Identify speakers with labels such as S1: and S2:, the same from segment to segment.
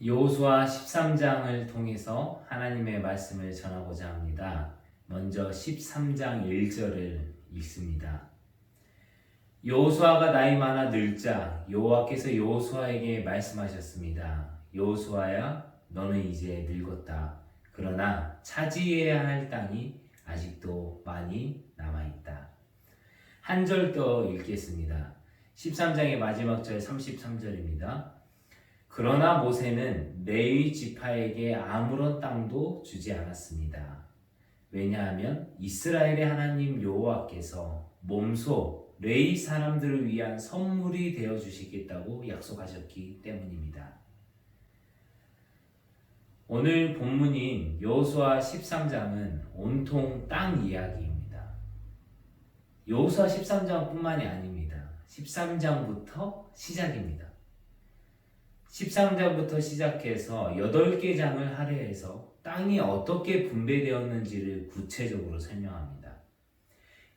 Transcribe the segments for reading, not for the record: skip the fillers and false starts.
S1: 여호수아 13장을 통해서 하나님의 말씀을 전하고자 합니다. 먼저 13장 1절을 읽습니다. 여호수아가 나이 많아 늙자 여호와께서 여호수아에게 말씀하셨습니다. 여호수아야, 너는 이제 늙었다. 그러나 차지해야 할 땅이 아직도 많이 남아있다. 한 절 더 읽겠습니다. 13장의 마지막 절 33절입니다. 그러나 모세는 레위 지파에게 아무런 땅도 주지 않았습니다. 왜냐하면 이스라엘의 하나님 여호와께서 몸소 레위 사람들을 위한 선물이 되어 주시겠다고 약속하셨기 때문입니다. 오늘 본문인 여호수아 13장은 온통 땅 이야기입니다. 여호수아 13장뿐만이 아닙니다. 13장부터 시작입니다. 13장부터 시작해서 8개 장을 할애해서 땅이 어떻게 분배되었는지를 구체적으로 설명합니다.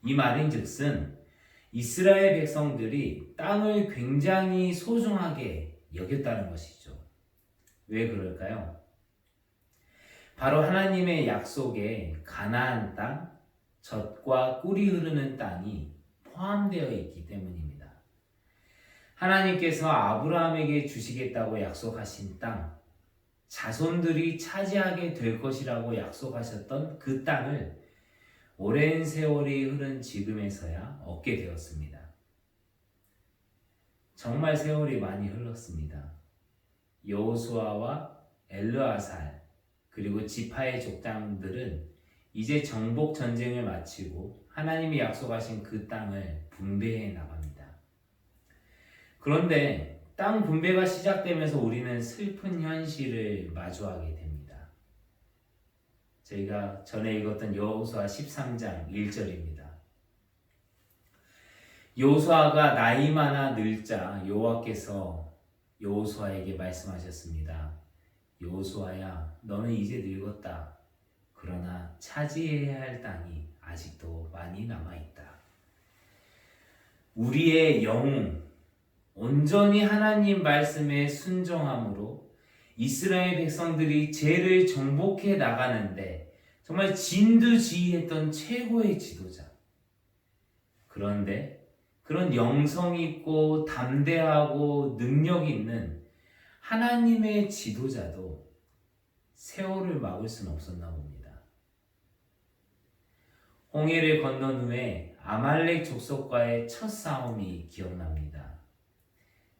S1: 이 말인즉슨 이스라엘 백성들이 땅을 굉장히 소중하게 여겼다는 것이죠. 왜 그럴까요? 바로 하나님의 약속에 가나안 땅, 젖과 꿀이 흐르는 땅이 포함되어 있기 때문입니다. 하나님께서 아브라함에게 주시겠다고 약속하신 땅, 자손들이 차지하게 될 것이라고 약속하셨던 그 땅을 오랜 세월이 흐른 지금에서야 얻게 되었습니다. 정말 세월이 많이 흘렀습니다. 여호수아와 엘르아살 그리고 지파의 족장들은 이제 정복 전쟁을 마치고 하나님이 약속하신 그 땅을 분배해 나갑니다. 그런데 땅 분배가 시작되면서 우리는 슬픈 현실을 마주하게 됩니다. 저희가 전에 읽었던 여호수아 13장 1절입니다. 여호수아가 나이 많아 늙자 여호와께서 여호수아에게 말씀하셨습니다. 여호수아야, 너는 이제 늙었다. 그러나 차지해야 할 땅이 아직도 많이 남아있다. 우리의 영웅, 온전히 하나님 말씀에 순종함으로 이스라엘 백성들이 죄를 정복해 나가는데 정말 진두지휘했던 최고의 지도자. 그런데 그런 영성 있고 담대하고 능력 있는 하나님의 지도자도 세월을 막을 수는 없었나 봅니다. 홍해를 건넌 후에 아말렉 족속과의 첫 싸움이 기억납니다.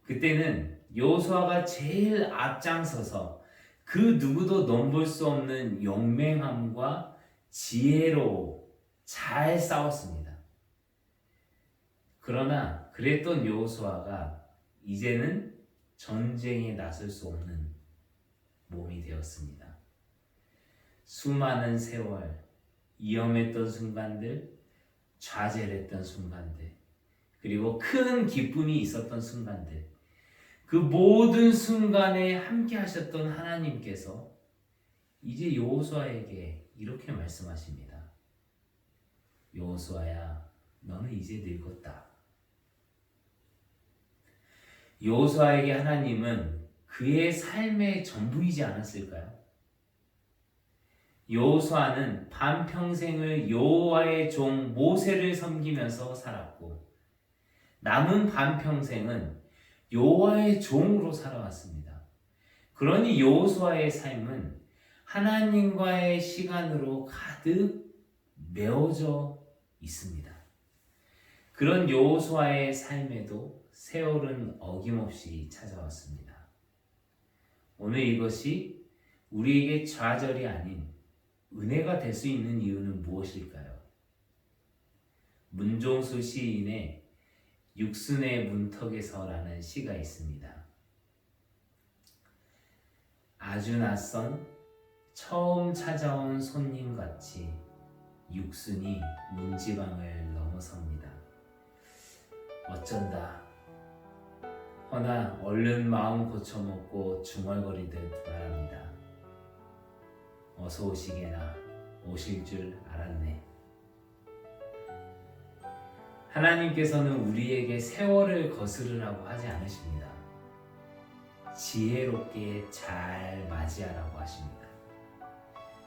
S1: 그때는 여호수아가 제일 앞장서서 그 누구도 넘볼 수 없는 용맹함과 지혜로 잘 싸웠습니다. 그러나 그랬던 여호수아가 이제는 전쟁에 나설 수 없는 몸이 되었습니다. 수많은 세월, 위험했던 순간들, 좌절했던 순간들, 그리고 큰 기쁨이 있었던 순간들, 그 모든 순간에 함께 하셨던 하나님께서 이제 여호수아에게 이렇게 말씀하십니다. 여호수아야, 너는 이제 늙었다. 여호수아에게 하나님은 그의 삶의 전부이지 않았을까요? 여호수아는 반평생을 여호와의 종 모세를 섬기면서 살았고 남은 반평생은 여호와의 종으로 살아왔습니다. 그러니 여호수아의 삶은 하나님과의 시간으로 가득 메워져 있습니다. 그런 여호수아의 삶에도 세월은 어김없이 찾아왔습니다. 오늘 이것이 우리에게 좌절이 아닌 은혜가 될 수 있는 이유는 무엇일까요? 문종수 시인의 육순의 문턱에서라는 시가 있습니다. 아주 낯선 처음 찾아온 손님같이 육순이 문지방을 넘어섭니다. 어쩐다. 허나 얼른 마음 고쳐먹고 중얼거리듯 말합니다. 어서 오시게나 오실 줄 알았네. 하나님께서는 우리에게 세월을 거스르라고 하지 않으십니다. 지혜롭게 잘 맞이하라고 하십니다.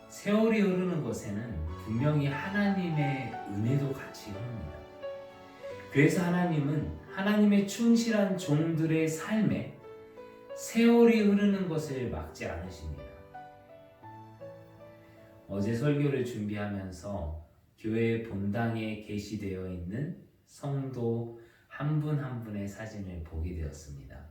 S1: 세월이 흐르는 것에는 분명히 하나님의 은혜도 같이 흐릅니다. 그래서 하나님은 하나님의 충실한 종들의 삶에 세월이 흐르는 것을 막지 않으십니다. 어제 설교를 준비하면서 교회 본당에 게시되어 있는 성도 한 분 한 분의 사진을 보게 되었습니다.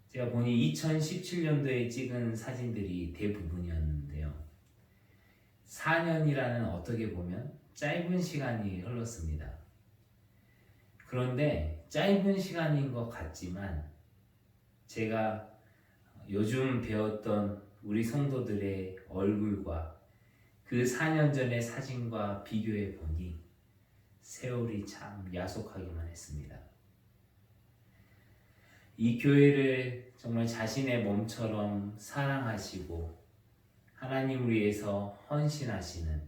S1: 제가 보니 2017년도에 찍은 사진들이 대부분이었는데요. 4년이라는 어떻게 보면 짧은 시간이 흘렀습니다. 그런데 짧은 시간인 것 같지만 제가 요즘 배웠던 우리 성도들의 얼굴과 그 4년 전의 사진과 비교해 보니 세월이 참 야속하기만 했습니다. 이 교회를 정말 자신의 몸처럼 사랑하시고 하나님을 위해서 헌신하시는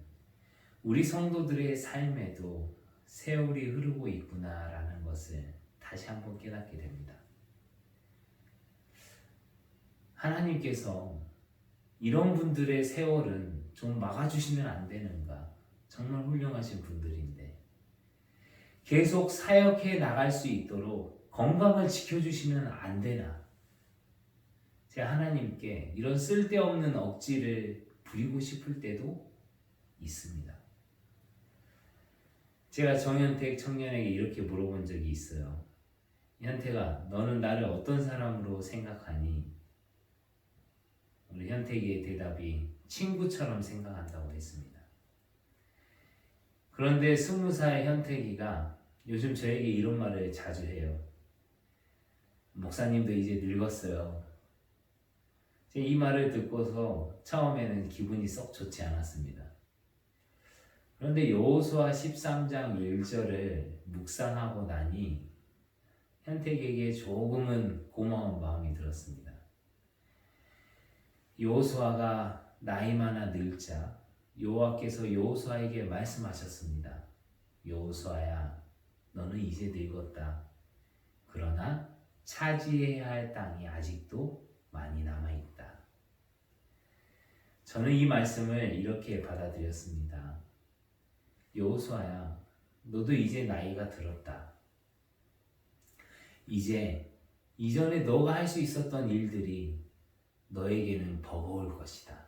S1: 우리 성도들의 삶에도 세월이 흐르고 있구나라는 것을 다시 한번 깨닫게 됩니다. 하나님께서 이런 분들의 세월은 좀 막아주시면 안 되는가? 정말 훌륭하신 분들인데 계속 사역해 나갈 수 있도록 건강을 지켜주시면 안 되나? 제가 하나님께 이런 쓸데없는 억지를 부리고 싶을 때도 있습니다. 제가 정현택 청년에게 이렇게 물어본 적이 있어요. 현택아, 너는 나를 어떤 사람으로 생각하니? 우리 현택이의 대답이 친구처럼 생각한다고 했습니다. 그런데 20살 현택이가 요즘 저에게 이런 말을 자주 해요. 목사님도 이제 늙었어요. 이 말을 듣고서 처음에는 기분이 썩 좋지 않았습니다. 그런데 여호수아 13장 1절을 묵상하고 나니 현택에게 조금은 고마운 마음이 들었습니다. 여호수아가 나이 많아 늙자 여호와께서 여호수아에게 말씀하셨습니다. 여호수아야, 너는 이제 늙었다. 그러나 차지해야 할 땅이 아직도 많이 남아있다. 저는 이 말씀을 이렇게 받아들였습니다. 여호수아야, 너도 이제 나이가 들었다. 이제 이전에 너가 할 수 있었던 일들이 너에게는 버거울 것이다.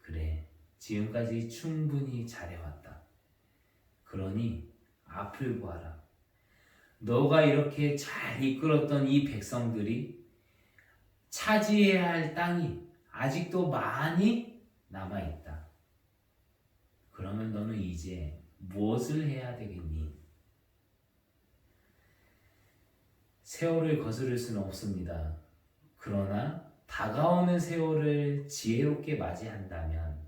S1: 그래, 지금까지 충분히 잘해왔다. 그러니 앞을 보아라. 너가 이렇게 잘 이끌었던 이 백성들이 차지해야 할 땅이 아직도 많이 남아있다. 그러면 너는 이제 무엇을 해야 되겠니? 세월을 거스를 수는 없습니다. 그러나 다가오는 세월을 지혜롭게 맞이한다면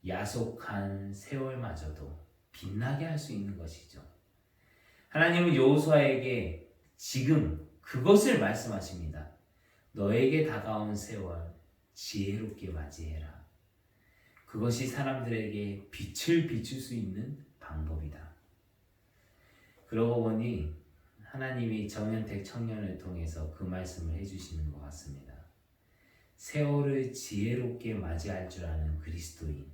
S1: 야속한 세월마저도 빛나게 할 수 있는 것이죠. 하나님은 여호수아에게 지금 그것을 말씀하십니다. 너에게 다가온 세월 지혜롭게 맞이해라. 그것이 사람들에게 빛을 비출 수 있는 방법이다. 그러고 보니 하나님이 정현택 청년을 통해서 그 말씀을 해주시는 것 같습니다. 세월을 지혜롭게 맞이할 줄 아는 그리스도인,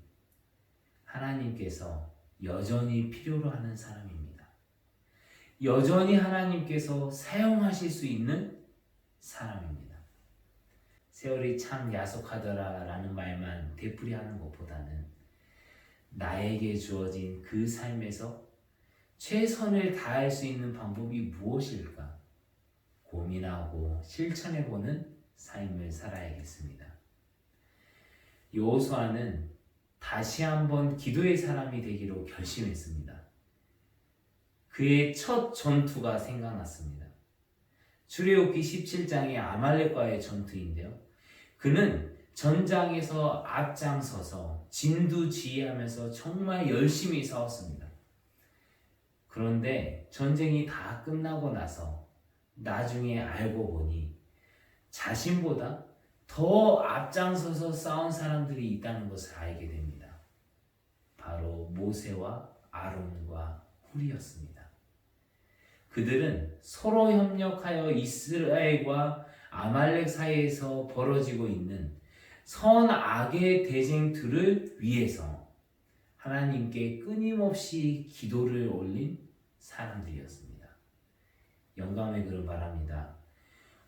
S1: 하나님께서 여전히 필요로 하는 사람입니다. 여전히 하나님께서 사용하실 수 있는 사람입니다. 세월이 참 야속하더라라는 말만 되풀이하는 것보다는 나에게 주어진 그 삶에서 최선을 다할 수 있는 방법이 무엇일까 고민하고 실천해보는 삶을 살아야겠습니다. 여호수아는 다시 한번 기도의 사람이 되기로 결심했습니다. 그의 첫 전투가 생각났습니다. 출애굽기 17장의 아말렉과의 전투인데요. 그는 전장에서 앞장서서 진두지휘하면서 정말 열심히 싸웠습니다. 그런데 전쟁이 다 끝나고 나서 나중에 알고 보니 자신보다 더 앞장서서 싸운 사람들이 있다는 것을 알게 됩니다. 바로 모세와 아론과 훌이었습니다. 그들은 서로 협력하여 이스라엘과 아말렉 사이에서 벌어지고 있는 선악의 대쟁투를 위해서 하나님께 끊임없이 기도를 올린 사람들이었습니다. 영감의 글을 말합니다.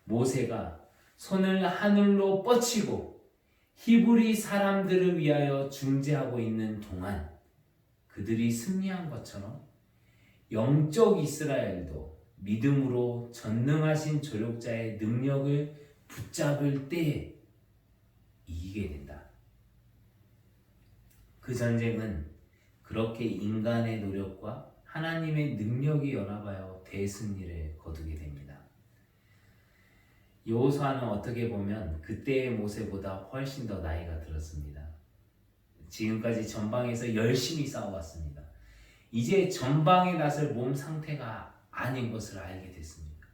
S1: 모세가 손을 하늘로 뻗치고 히브리 사람들을 위하여 중재하고 있는 동안 그들이 승리한 것처럼 영적 이스라엘도 믿음으로 전능하신 조력자의 능력을 붙잡을 때에 이기게 된다. 그 전쟁은 그렇게 인간의 노력과 하나님의 능력이 연합하여 대승리를 거두게 됩니다. 여호수아는 어떻게 보면 그때의 모세보다 훨씬 더 나이가 들었습니다. 지금까지 전방에서 열심히 싸워왔습니다. 이제 전방에 나설 몸 상태가 아닌 것을 알게 됐습니다.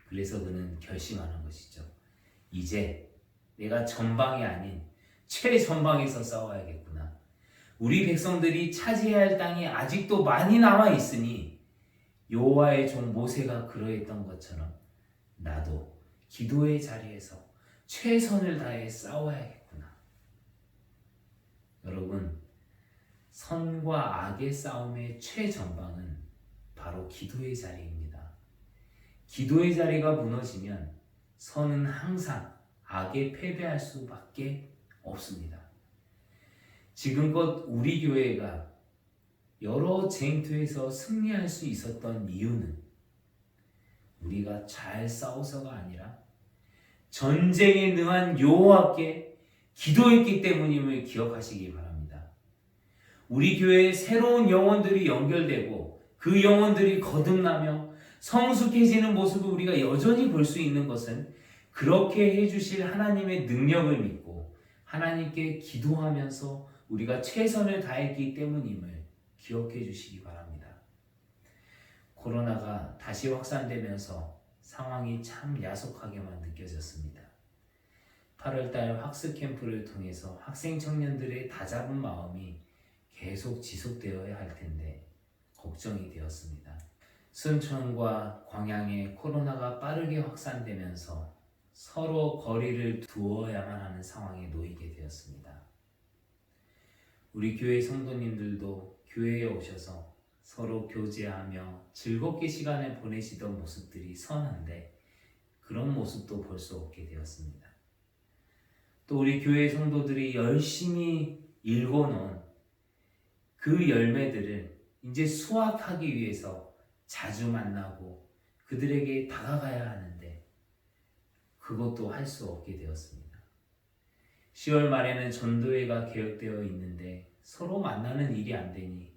S1: 그래서 그는 결심하는 것이죠. 이제 내가 전방이 아닌 최전방에서 싸워야겠구나. 우리 백성들이 차지해야 할 땅이 아직도 많이 남아 있으니 여호와의 종 모세가 그러했던 것처럼 나도 기도의 자리에서 최선을 다해 싸워야겠구나. 여러분, 선과 악의 싸움의 최전방은 바로 기도의 자리입니다. 기도의 자리가 무너지면 선은 항상 악에 패배할 수밖에 없습니다. 지금껏 우리 교회가 여러 쟁투에서 승리할 수 있었던 이유는 우리가 잘 싸워서가 아니라 전쟁에 능한 여호와께 기도했기 때문임을 기억하시기 바랍니다. 우리 교회에 새로운 영혼들이 연결되고 그 영혼들이 거듭나며 성숙해지는 모습을 우리가 여전히 볼 수 있는 것은 그렇게 해주실 하나님의 능력을 믿고 하나님께 기도하면서 우리가 최선을 다했기 때문임을 기억해 주시기 바랍니다. 코로나가 다시 확산되면서 상황이 참 야속하게만 느껴졌습니다. 8월달 학습 캠프를 통해서 학생 청년들의 다잡은 마음이 계속 지속되어야 할 텐데 걱정이 되었습니다. 순천과 광양에 코로나가 빠르게 확산되면서 서로 거리를 두어야만 하는 상황에 놓이게 되었습니다. 우리 교회 성도님들도 교회에 오셔서 서로 교제하며 즐겁게 시간을 보내시던 모습들이 선한데 그런 모습도 볼 수 없게 되었습니다. 또 우리 교회 성도들이 열심히 일궈놓은 그 열매들을 이제 수확하기 위해서 자주 만나고 그들에게 다가가야 하는데 그것도 할 수 없게 되었습니다. 10월 말에는 전도회가 계획되어 있는데 서로 만나는 일이 안 되니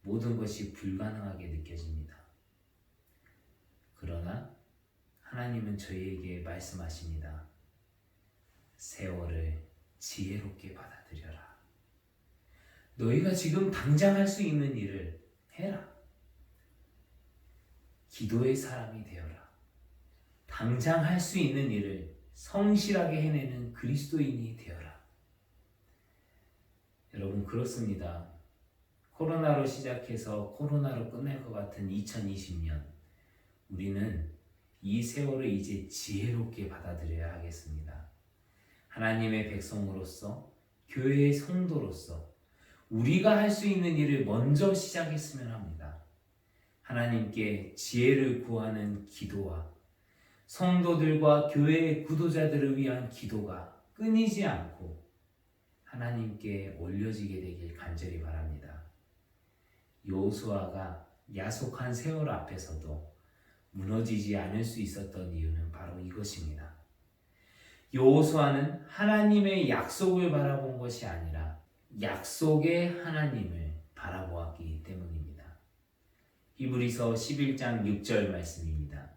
S1: 모든 것이 불가능하게 느껴집니다. 그러나 하나님은 저희에게 말씀하십니다. 세월을 지혜롭게 받아들여라. 너희가 지금 당장 할 수 있는 일을 해라. 기도의 사람이 되어라. 당장 할 수 있는 일을 성실하게 해내는 그리스도인이 되어라. 여러분, 그렇습니다. 코로나로 시작해서 코로나로 끝날 것 같은 2020년, 우리는 이 세월을 이제 지혜롭게 받아들여야 하겠습니다. 하나님의 백성으로서, 교회의 성도로서 우리가 할 수 있는 일을 먼저 시작했으면 합니다. 하나님께 지혜를 구하는 기도와 성도들과 교회의 구도자들을 위한 기도가 끊이지 않고 하나님께 올려지게 되길 간절히 바랍니다. 여호수아가 야속한 세월 앞에서도 무너지지 않을 수 있었던 이유는 바로 이것입니다. 여호수아는 하나님의 약속을 바라본 것이 아니라 약속의 하나님을 바라보았기 때문입니다. 히브리서 11장 6절 말씀입니다.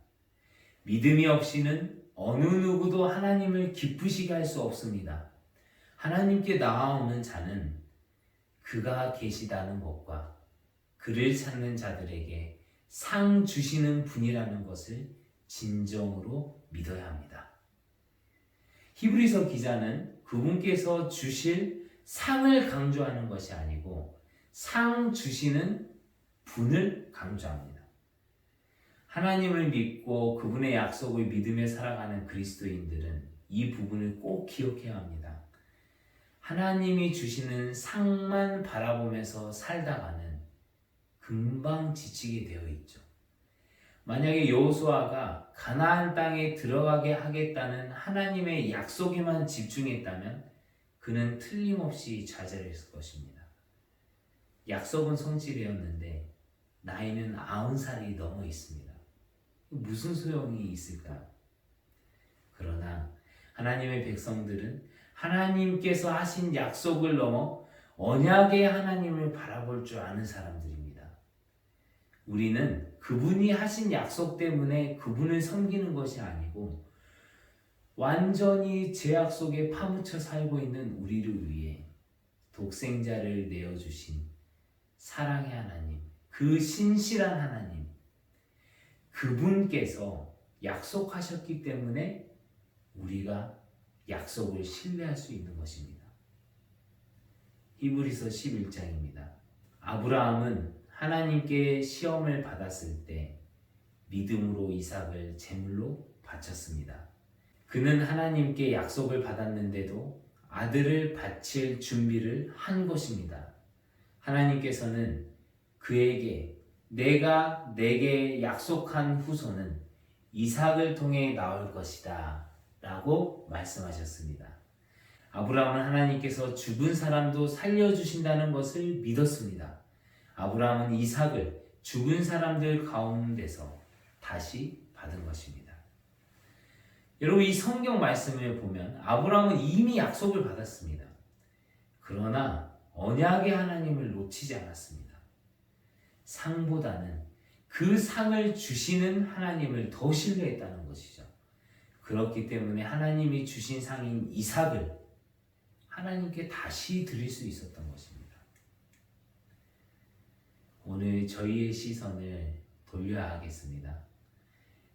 S1: 믿음이 없이는 어느 누구도 하나님을 기쁘시게 할 수 없습니다. 하나님께 나아오는 자는 그가 계시다는 것과 그를 찾는 자들에게 상 주시는 분이라는 것을 진정으로 믿어야 합니다. 히브리서 기자는 그분께서 주실 상을 강조하는 것이 아니고 상 주시는 분을 강조합니다. 하나님을 믿고 그분의 약속을 믿으며 살아가는 그리스도인들은 이 부분을 꼭 기억해야 합니다. 하나님이 주시는 상만 바라보면서 살다가는 금방 지치게 되어 있죠. 만약에 여호수아가 가나안 땅에 들어가게 하겠다는 하나님의 약속에만 집중했다면 그는 틀림없이 좌절했을 것입니다. 약속은 성취되었는데 나이는 90살이 넘어 있습니다. 무슨 소용이 있을까요? 그러나 하나님의 백성들은 하나님께서 하신 약속을 넘어 언약의 하나님을 바라볼 줄 아는 사람들입니다. 우리는 그분이 하신 약속 때문에 그분을 섬기는 것이 아니고 완전히 죄악 속에 파묻혀 살고 있는 우리를 위해 독생자를 내어주신 사랑의 하나님, 그 신실한 하나님, 그분께서 약속하셨기 때문에 우리가 약속을 신뢰할 수 있는 것입니다. 히브리서 11장입니다. 아브라함은 하나님께 시험을 받았을 때 믿음으로 이삭을 제물로 바쳤습니다. 그는 하나님께 약속을 받았는데도 아들을 바칠 준비를 한 것입니다. 하나님께서는 그에게 내가 내게 약속한 후손은 이삭을 통해 나올 것이다 라고 말씀하셨습니다. 아브라함은 하나님께서 죽은 사람도 살려주신다는 것을 믿었습니다. 아브라함은 이삭을 죽은 사람들 가운데서 다시 받은 것입니다. 여러분, 이 성경 말씀을 보면 아브라함은 이미 약속을 받았습니다. 그러나 언약의 하나님을 놓치지 않았습니다. 상보다는 그 상을 주시는 하나님을 더 신뢰했다는 것이죠. 그렇기 때문에 하나님이 주신 상인 이삭을 하나님께 다시 드릴 수 있었던 것입니다. 오늘 저희의 시선을 돌려야 하겠습니다.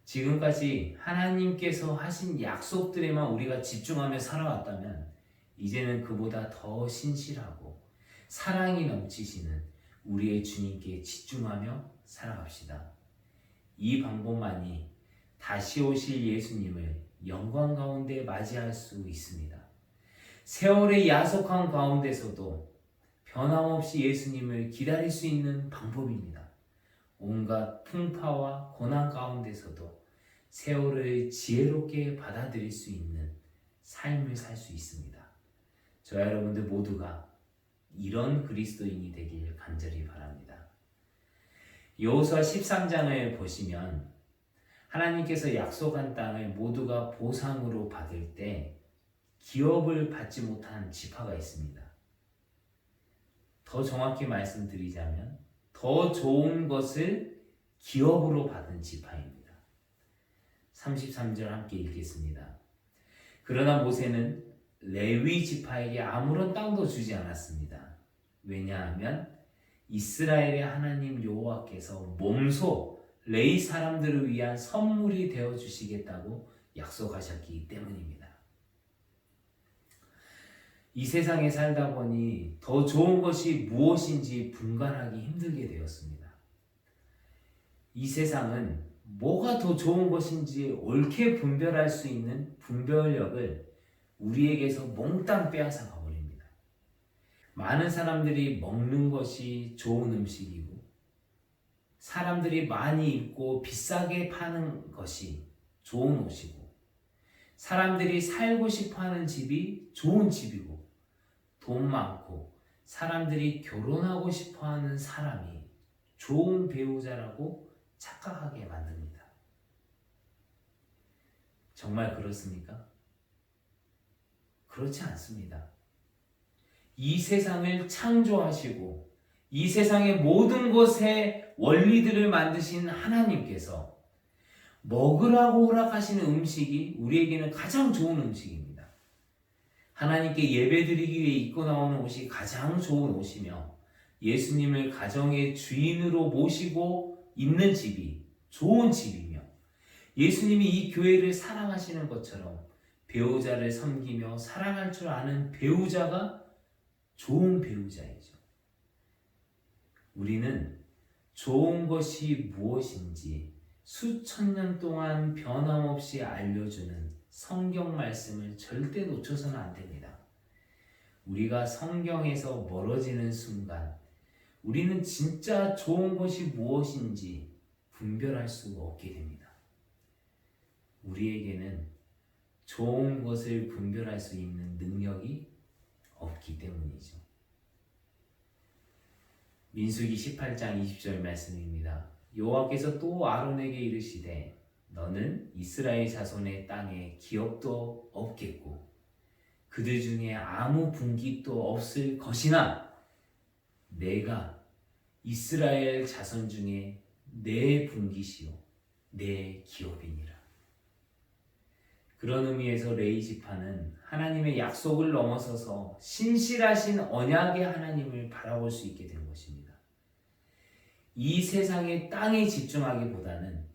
S1: 지금까지 하나님께서 하신 약속들에만 우리가 집중하며 살아왔다면 이제는 그보다 더 신실하고 사랑이 넘치시는 우리의 주님께 집중하며 살아갑시다. 이 방법만이 다시 오실 예수님을 영광 가운데 맞이할 수 있습니다. 세월의 야속한 가운데서도 변함없이 예수님을 기다릴 수 있는 방법입니다. 온갖 풍파와 고난 가운데서도 세월을 지혜롭게 받아들일 수 있는 삶을 살 수 있습니다. 저와 여러분들 모두가 이런 그리스도인이 되길 간절히 바랍니다. 여호수아 13장을 보시면 하나님께서 약속한 땅을 모두가 보상으로 받을 때 기업을 받지 못한 지파가 있습니다. 더 정확히 말씀드리자면 더 좋은 것을 기업으로 받은 지파입니다. 33절 함께 읽겠습니다. 그러나 모세는 레위 지파에게 아무런 땅도 주지 않았습니다. 왜냐하면 이스라엘의 하나님 여호와께서 몸소 레위 사람들을 위한 선물이 되어 주시겠다고 약속하셨기 때문입니다. 이 세상에 살다 보니 더 좋은 것이 무엇인지 분간하기 힘들게 되었습니다. 이 세상은 뭐가 더 좋은 것인지 옳게 분별할 수 있는 분별력을 우리에게서 몽땅 빼앗아 가버립니다. 많은 사람들이 먹는 것이 좋은 음식이고 사람들이 많이 입고 비싸게 파는 것이 좋은 옷이고 사람들이 살고 싶어하는 집이 좋은 집이고 돈 많고 사람들이 결혼하고 싶어하는 사람이 좋은 배우자라고 착각하게 만듭니다. 정말 그렇습니까? 그렇지 않습니다. 이 세상을 창조하시고 이 세상의 모든 것의 원리들을 만드신 하나님께서 먹으라고 허락하시는 음식이 우리에게는 가장 좋은 음식입니다. 하나님께 예배드리기 위해 입고 나오는 옷이 가장 좋은 옷이며 예수님을 가정의 주인으로 모시고 있는 집이 좋은 집이며 예수님이 이 교회를 사랑하시는 것처럼 배우자를 섬기며 사랑할 줄 아는 배우자가 좋은 배우자이죠. 우리는 좋은 것이 무엇인지 수천 년 동안 변함없이 알려주는 성경 말씀을 절대 놓쳐서는 안 됩니다. 우리가 성경에서 멀어지는 순간 우리는 진짜 좋은 것이 무엇인지 분별할 수 없게 됩니다. 우리에게는 좋은 것을 분별할 수 있는 능력이 없기 때문이죠. 민수기 18장 20절 말씀입니다. 여호와께서 또 아론에게 이르시되 너는 이스라엘 자손의 땅에 기업도 없겠고 그들 중에 아무 분깃도 없을 것이나 내가 이스라엘 자손 중에 내 분깃이요 내 기업이니라. 그런 의미에서 레위지파는 하나님의 약속을 넘어서서 신실하신 언약의 하나님을 바라볼 수 있게 된 것입니다. 이 세상의 땅에 집중하기보다는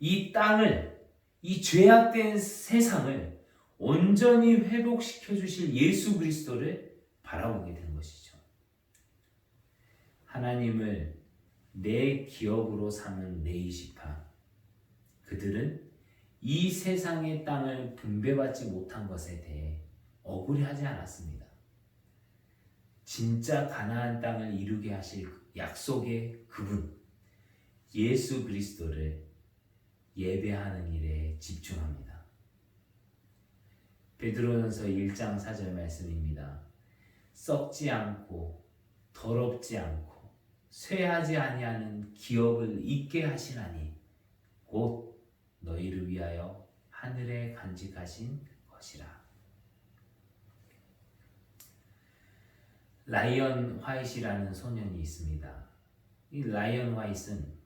S1: 이 땅을, 이 죄악된 세상을 온전히 회복시켜 주실 예수 그리스도를 바라보게 된 것이죠. 하나님을 내 기업으로 삼은 레위지파, 그들은 이 세상의 땅을 분배받지 못한 것에 대해 억울해하지 않았습니다. 진짜 가나안 땅을 이루게 하실 약속의 그분 예수 그리스도를 예배하는 일에 집중합니다. 베드로전서 1장 4절 말씀입니다. 썩지 않고 더럽지 않고 쇠하지 아니하는 기업을 잊게 하시나니 곧 너희를 위하여 하늘에 간직하신 것이라. 라이언 화이트라는 소년이 있습니다. 이 라이언 화이트는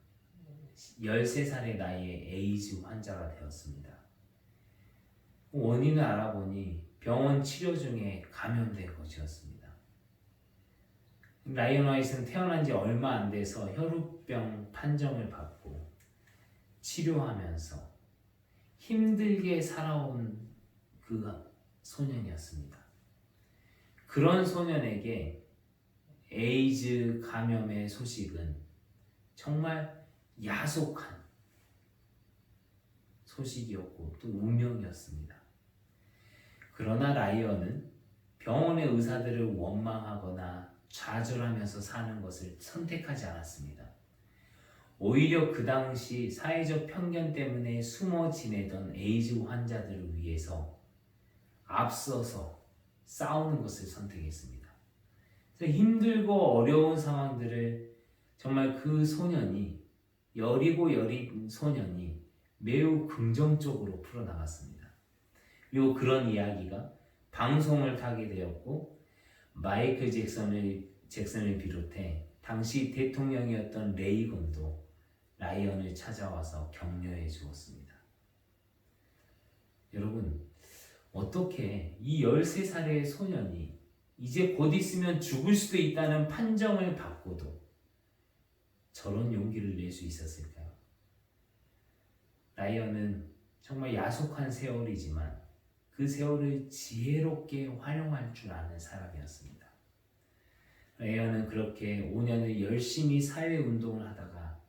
S1: 13살의 나이에 에이즈 환자가 되었습니다. 원인을 알아보니 병원 치료 중에 감염된 것이었습니다. 라이언 화이트는 태어난 지 얼마 안 돼서 혈우병 판정을 받고 치료하면서 힘들게 살아온 그 소년이었습니다. 그런 소년에게 에이즈 감염의 소식은 정말 야속한 소식이었고 또 운명이었습니다. 그러나 라이언은 병원의 의사들을 원망하거나 좌절하면서 사는 것을 선택하지 않았습니다. 오히려 그 당시 사회적 편견 때문에 숨어 지내던 에이즈 환자들을 위해서 앞서서 싸우는 것을 선택했습니다. 그래서 힘들고 어려운 상황들을 정말 그 소년이 여리고 여린 소년이 매우 긍정적으로 풀어나갔습니다. 그리고 그런 이야기가 방송을 타게 되었고 마이클 잭슨을 비롯해 당시 대통령이었던 레이건도 라이언을 찾아와서 격려해 주었습니다. 여러분, 어떻게 이 13살의 소년이 이제 곧 있으면 죽을 수도 있다는 판정을 받고도 저런 용기를 낼 수 있었을까요? 라이언은 정말 야속한 세월이지만 그 세월을 지혜롭게 활용할 줄 아는 사람이었습니다. 라이언은 그렇게 5년을 열심히 사회운동을 하다가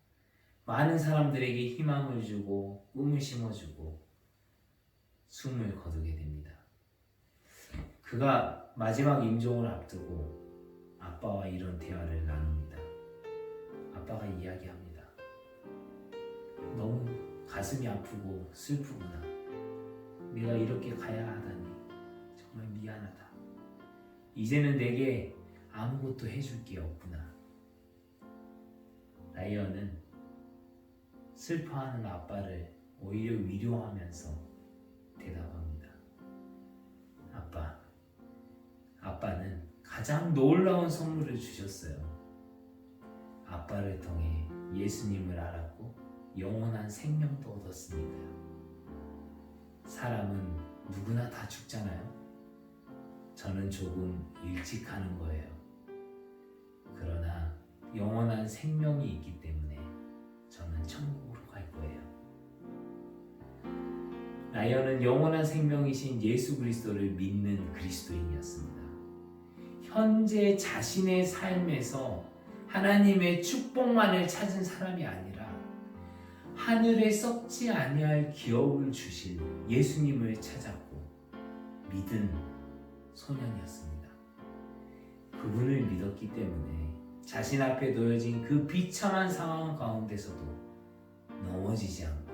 S1: 많은 사람들에게 희망을 주고 꿈을 심어주고 숨을 거두게 됩니다. 그가 마지막 임종을 앞두고 아빠와 이런 대화를 나눕니다. 아빠가 이야기합니다. 너무 가슴이 아프고 슬프구나. 내가 이렇게 가야 하다니 정말 미안하다. 이제는 내게 아무것도 해줄 게 없구나. 라이언은 슬퍼하는 아빠를 오히려 위로하면서 대답합니다. 아빠는 가장 놀라운 선물을 주셨어요. 아빠를 통해 예수님을 알았고 영원한 생명도 얻었으니까요. 사람은 누구나 다 죽잖아요. 저는 조금 일찍 가는 거예요. 그러나 영원한 생명이 있기 때문에 저는 천국으로 갈 거예요. 라이언은 영원한 생명이신 예수 그리스도를 믿는 그리스도인이었습니다. 현재 자신의 삶에서 하나님의 축복만을 찾은 사람이 아니라 하늘에 썩지 아니할 기업을 주실 예수님을 찾았고 믿은 소년이었습니다. 그분을 믿었기 때문에 자신 앞에 놓여진 그 비참한 상황 가운데서도 넘어지지 않고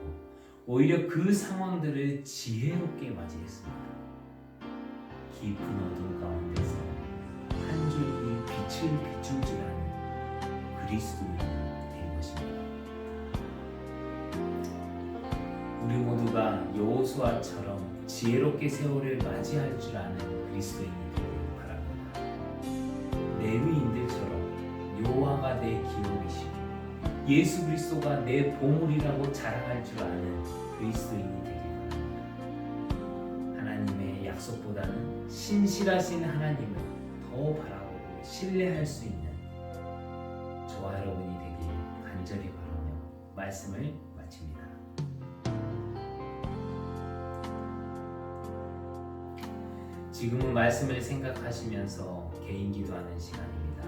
S1: 오히려 그 상황들을 지혜롭게 맞이했습니다. 깊은 어둠 가운데서 한 줄기 빛을 비출 줄 아는 그리스도인이 된 것입니다. 우리 모두가 여호수아처럼 지혜롭게 세월을 맞이할 줄 아는 그리스도인이 되기를 바랍니다. 레위인들처럼 여호와가 내 기업이시고 예수 그리스도가 내 보물이라고 자랑할 줄 아는 그리스도인이 되기를 바랍니다. 하나님의 약속보다는 신실하신 하나님을 더 바라보고 신뢰할 수 있는 저와 여러분이 되길 간절히 바라며 말씀을 마칩니다. 지금은 말씀을 생각하시면서 개인 기도하는 시간입니다.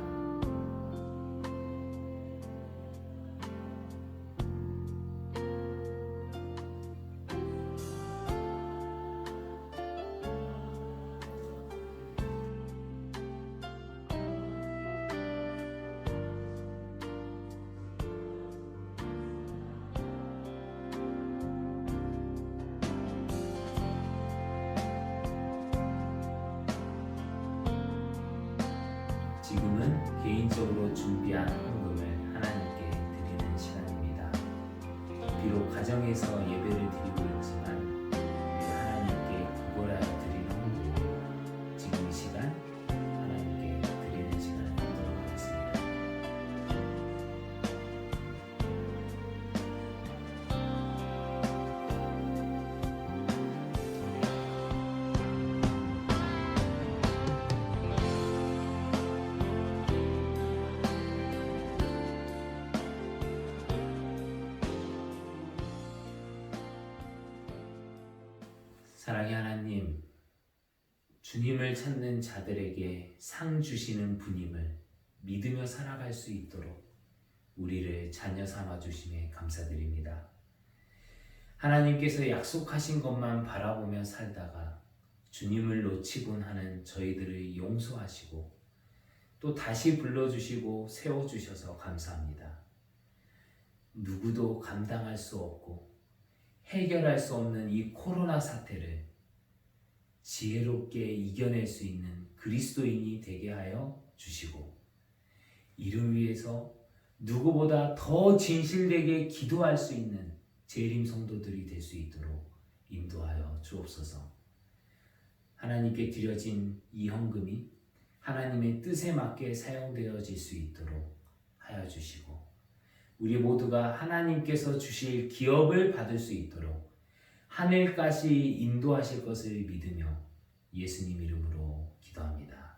S1: 지금은 개인적으로 준비한 헌금을 하나님께 드리는 시간입니다. 비록 가정에서 예배를 드리고 있지만 우리 하나님께 구걸하여 드리는 헌금을 지금 이 시간 하나님께 드리는 시간을 갖도록 하겠습니다. 사랑의 하나님, 주님을 찾는 자들에게 상 주시는 분임을 믿으며 살아갈 수 있도록 우리를 자녀 삼아 주심에 감사드립니다. 하나님께서 약속하신 것만 바라보며 살다가 주님을 놓치곤 하는 저희들을 용서하시고 또 다시 불러주시고 세워주셔서 감사합니다. 누구도 감당할 수 없고 해결할 수 없는 이 코로나 사태를 지혜롭게 이겨낼 수 있는 그리스도인이 되게 하여 주시고 이를 위해서 누구보다 더 진실되게 기도할 수 있는 재림 성도들이 될 수 있도록 인도하여 주옵소서. 하나님께 드려진 이 헌금이 하나님의 뜻에 맞게 사용되어질 수 있도록 하여 주시고 우리 모두가 하나님께서 주실 기업을 받을 수 있도록 하늘까지 인도하실 것을 믿으며 예수님 이름으로 기도합니다.